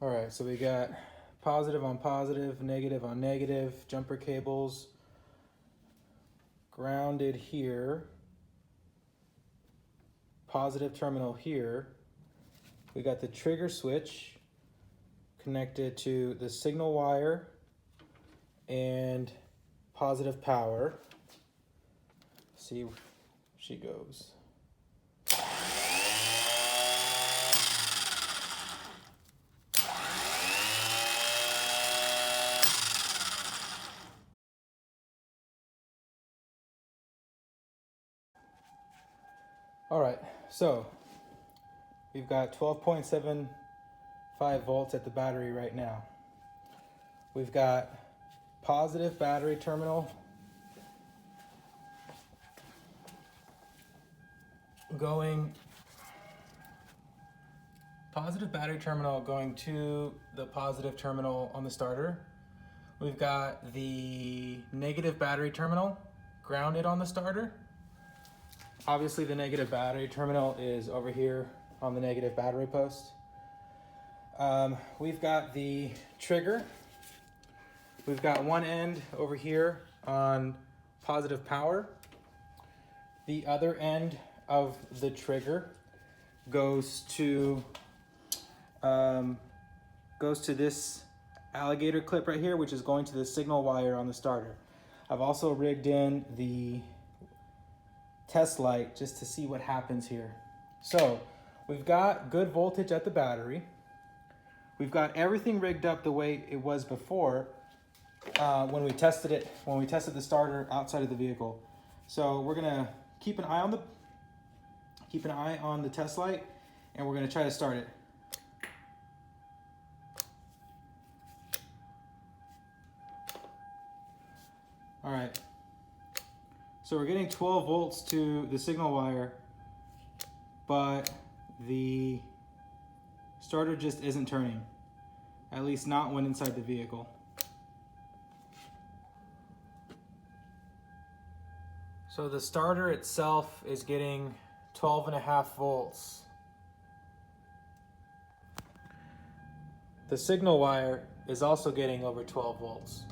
All right, so we got positive on positive, negative on negative, jumper cables grounded here, positive terminal here. We got the trigger switch connected to the signal wire and positive power. See where she goes. All right, so we've got 12.75 volts at the battery right now. We've got positive battery terminal going to the positive terminal on the starter. We've got the negative battery terminal grounded on the starter. Obviously the negative battery terminal is over here on the negative battery post. We've got the trigger. We've got one end over here on positive power. The other end of the trigger goes to this alligator clip right here, which is going to the signal wire on the starter. I've also rigged in the test light just to see what happens here. So we've got good voltage at the battery. We've got everything rigged up the way it was before when we tested the starter outside of the vehicle. So we're gonna keep an eye on the test light, and we're gonna try to start it. All right, so we're getting 12 volts to the signal wire, but the starter just isn't turning, at least not when inside the vehicle. So the starter itself is getting 12.5 volts. The signal wire is also getting over 12 volts.